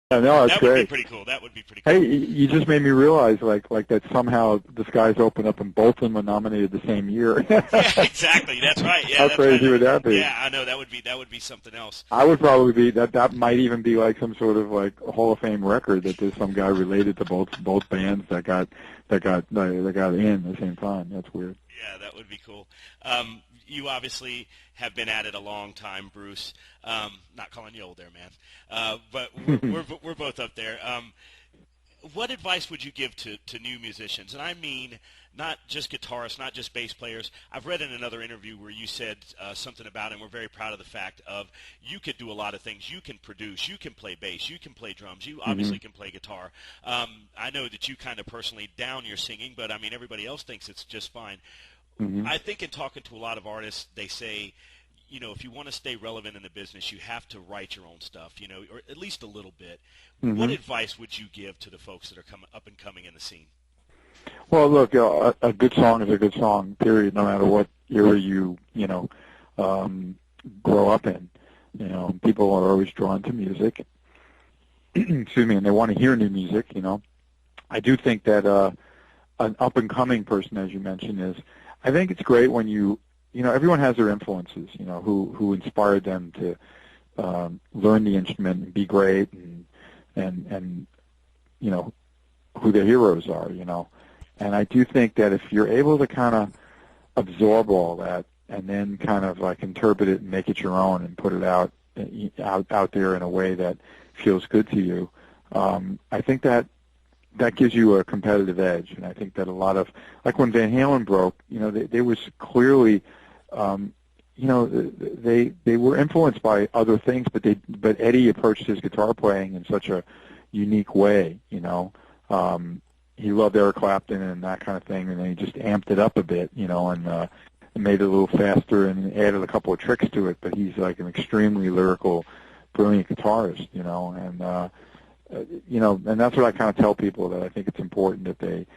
Yeah, no, that's That would be great. pretty cool. That would be pretty cool. Hey, you just made me realize, like that somehow the skies opened up and both of them were nominated the same year. Yeah, exactly. That's right. Yeah, How that's crazy right. would that be? Yeah, I know that would be something else. I would probably be that. That might even be like some sort of like Hall of Fame record that there's some guy related to both bands that got in at the same time. That's weird. Yeah, that would be cool. You obviously have been at it a long time, Bruce. Not calling you old there, man. But we're both up there. What advice would you give to new musicians? And I mean not just guitarists, not just bass players. I've read in another interview where you said something about, and we're very proud of the fact of, you could do a lot of things. You can produce, you can play bass, you can play drums, you obviously can play guitar. I know that you kind of personally down your singing, but I mean everybody else thinks it's just fine. I think in talking to a lot of artists, they say, you know, if you want to stay relevant in the business, you have to write your own stuff, you know, or at least a little bit. What advice would you give to the folks that are coming up and coming in the scene? Well, look, a good song is a good song, period, no matter what era you grow up in. You know, people are always drawn to music, excuse me, and they want to hear new music, you know. I do think that an up-and-coming person, as you mentioned, I think it's great when everyone has their influences, you know, who inspired them to learn the instrument and be great and you know, who their heroes are, you know. And I do think that if you're able to kind of absorb all that and then kind of like interpret it and make it your own and put it out there in a way that feels good to you, I think that gives you a competitive edge. And I think that a lot of, like when Van Halen broke, you know, they was clearly, you know, they were influenced by other things, but Eddie approached his guitar playing in such a unique way, you know. He loved Eric Clapton and that kind of thing, and then he just amped it up a bit, you know, and made it a little faster and added a couple of tricks to it. But he's like an extremely lyrical, brilliant guitarist, you know, and you know, and that's what I kind of tell people, that I think it's important that they,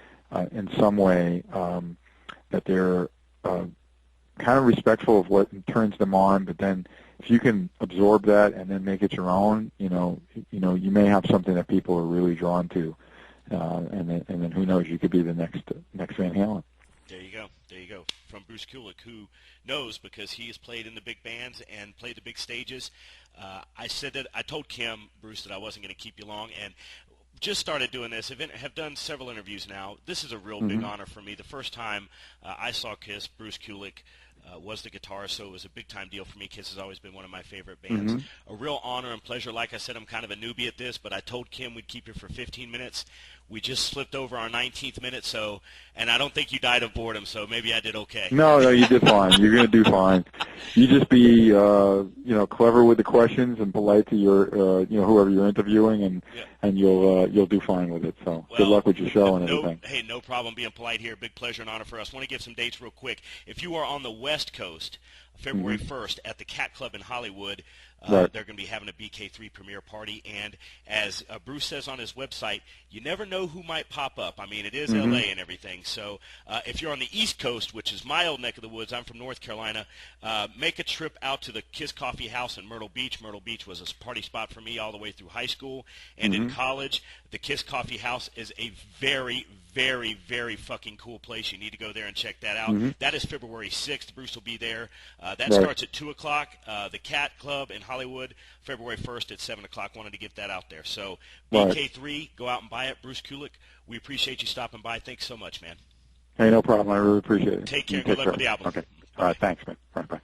in some way, that they're kind of respectful of what turns them on, but then if you can absorb that and then make it your own, you know, you may have something that people are really drawn to, and then who knows, you could be the next Van Halen. There you go. There you go. From Bruce Kulick, who knows because he has played in the big bands and played the big stages. I told Kim, Bruce, that I wasn't going to keep you long, and just started doing this. Have done several interviews now. This is a real big honor for me. The first time I saw Kiss, Bruce Kulick was the guitarist, so it was a big-time deal for me. Kiss has always been one of my favorite bands. A real honor and pleasure. Like I said, I'm kind of a newbie at this, but I told Kim we'd keep you for 15 minutes. We just slipped over our 19th minute, and I don't think you died of boredom, so maybe I did okay. No, you did fine. You're going to do fine. You just be, you know, clever with the questions and polite to your, you know, whoever you're interviewing, and you'll do fine with it. So good luck with your show and everything. Hey, no problem being polite here. Big pleasure and honor for us. I want to give some dates real quick. If you are on the West Coast, February 1st at the Cat Club in Hollywood, they're going to be having a BK3 premiere party, and as Bruce says on his website, you never know who might pop up. I mean, it is L.A. and everything, so if you're on the East Coast, which is my old neck of the woods, I'm from North Carolina, make a trip out to the Kiss Coffee House in Myrtle Beach. Myrtle Beach was a party spot for me all the way through high school and in college. The Kiss Coffee House is a very, very, very fucking cool place. You need to go there and check that out. That is February 6th. Bruce will be there. That starts at 2 o'clock. The Cat Club in Hollywood, February 1st at 7 o'clock. Wanted to get that out there. So BK3, go out and buy it. Bruce Kulick, we appreciate you stopping by. Thanks so much, man. Hey, no problem. I really appreciate it. Take care. Good luck with the album. Okay. All right. Thanks, man. All right, bye.